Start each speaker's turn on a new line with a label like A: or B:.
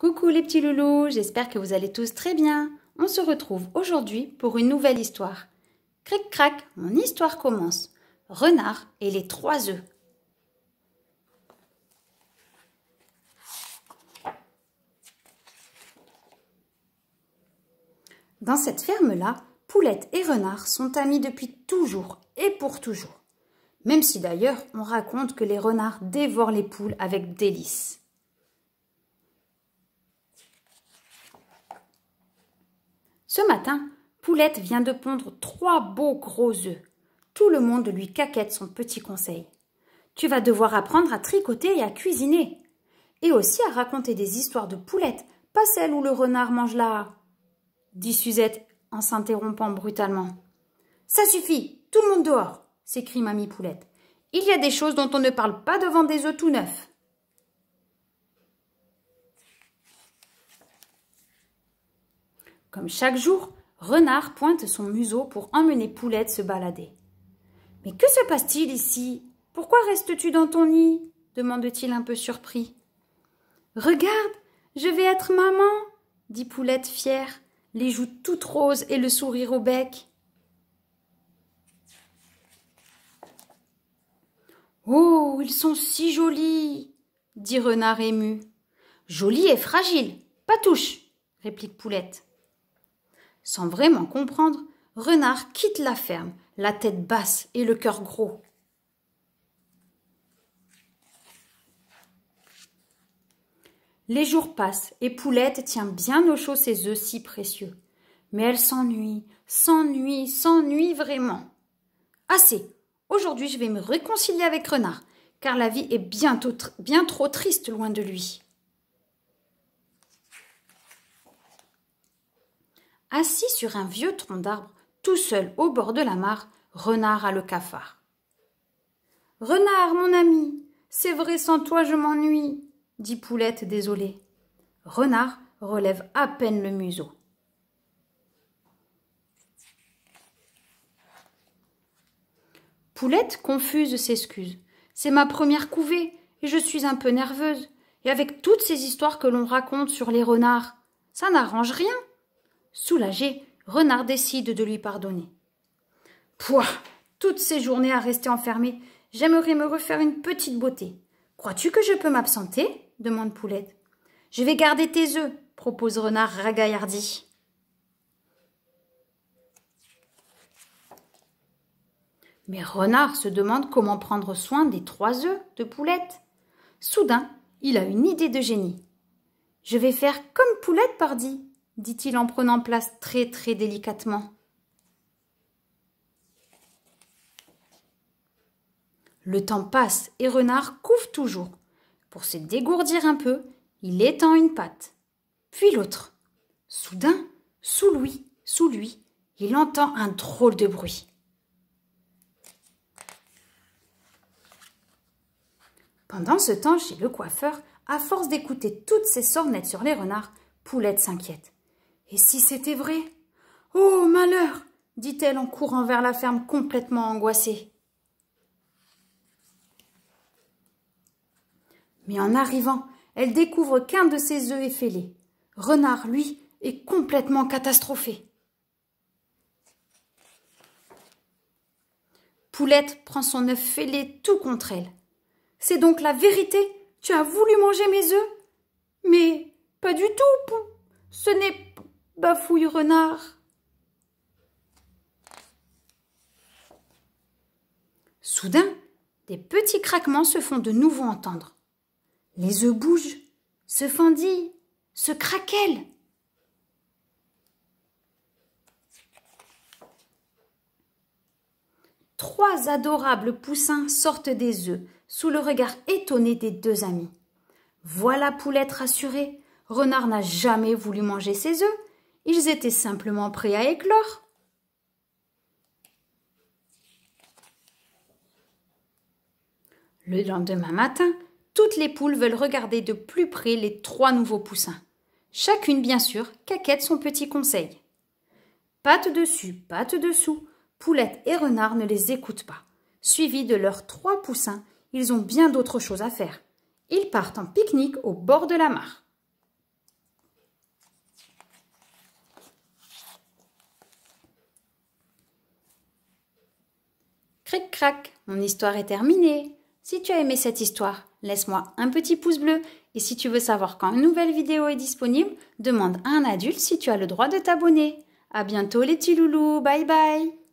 A: Coucou les petits loulous, j'espère que vous allez tous très bien. On se retrouve aujourd'hui pour une nouvelle histoire. Cric crac, mon histoire commence. Renard et les 3 œufs. Dans cette ferme-là, Poulette et Renard sont amis depuis toujours et pour toujours. Même si d'ailleurs on raconte que les renards dévorent les poules avec délice. Ce matin, Poulette vient de pondre 3 beaux gros œufs. Tout le monde lui caquette son petit conseil. Tu vas devoir apprendre à tricoter et à cuisiner. Et aussi à raconter des histoires de poulettes, pas celles où le renard mange la... dit Suzette en s'interrompant brutalement. Ça suffit, tout le monde dehors, s'écrie Mamie Poulette. Il y a des choses dont on ne parle pas devant des œufs tout neufs. Comme chaque jour, Renard pointe son museau pour emmener Poulette se balader. « Mais que se passe-t-il ici? Pourquoi restes-tu dans ton nid ?» demande-t-il un peu surpris. « Regarde, je vais être maman !» dit Poulette fière, les joues toutes roses et le sourire au bec. « Oh, ils sont si jolis !» dit Renard ému. « Jolis et fragiles, pas touche !» réplique Poulette. Sans vraiment comprendre, Renard quitte la ferme, la tête basse et le cœur gros. Les jours passent et Poulette tient bien au chaud ses œufs si précieux. Mais elle s'ennuie vraiment. Assez, aujourd'hui je vais me réconcilier avec Renard, car la vie est bien trop triste loin de lui. Assis sur un vieux tronc d'arbre, tout seul au bord de la mare, Renard a le cafard. « Renard, mon ami, c'est vrai sans toi je m'ennuie, » dit Poulette désolée. Renard relève à peine le museau. Poulette, confuse, s'excuse. « C'est ma première couvée et je suis un peu nerveuse. Et avec toutes ces histoires que l'on raconte sur les renards, ça n'arrange rien. » Soulagé, Renard décide de lui pardonner. « Pouah, toutes ces journées à rester enfermée, j'aimerais me refaire une petite beauté. Crois-tu que je peux m'absenter ?» demande Poulette. « Je vais garder tes œufs, » propose Renard ragaillardi. Mais Renard se demande comment prendre soin des 3 œufs de Poulette. Soudain, il a une idée de génie. « Je vais faire comme Poulette, pardi !» dit-il en prenant place très délicatement. Le temps passe et Renard couve toujours. Pour se dégourdir un peu, il étend une patte, puis l'autre. Soudain, sous lui, il entend un drôle de bruit. Pendant ce temps, chez le coiffeur, à force d'écouter toutes ces sornettes sur les renards, Poulette s'inquiète. Et si c'était vrai? Oh, malheur! dit-elle en courant vers la ferme complètement angoissée. Mais en arrivant, elle découvre qu'un de ses œufs est fêlé. Renard, lui, est complètement catastrophé. Poulette prend son œuf fêlé tout contre elle. « C'est donc la vérité? Tu as voulu manger mes œufs? »« Mais pas du tout, ce n'est... » bafouille Renard. Soudain, des petits craquements se font de nouveau entendre. Les œufs bougent, se fendillent, se craquellent. Trois adorables poussins sortent des œufs sous le regard étonné des 2 amis. Voilà Poulette rassurée. Renard n'a jamais voulu manger ses œufs. Ils étaient simplement prêts à éclore. Le lendemain matin, toutes les poules veulent regarder de plus près les 3 nouveaux poussins. Chacune, bien sûr, caquette son petit conseil. Pattes dessus, pattes dessous, Poulette et Renard ne les écoutent pas. Suivis de leurs 3 poussins, ils ont bien d'autres choses à faire. Ils partent en pique-nique au bord de la mare. Cric-crac, mon histoire est terminée. Si tu as aimé cette histoire, laisse-moi un petit pouce bleu. Et si tu veux savoir quand une nouvelle vidéo est disponible, demande à un adulte si tu as le droit de t'abonner. À bientôt les petits loulous, bye bye!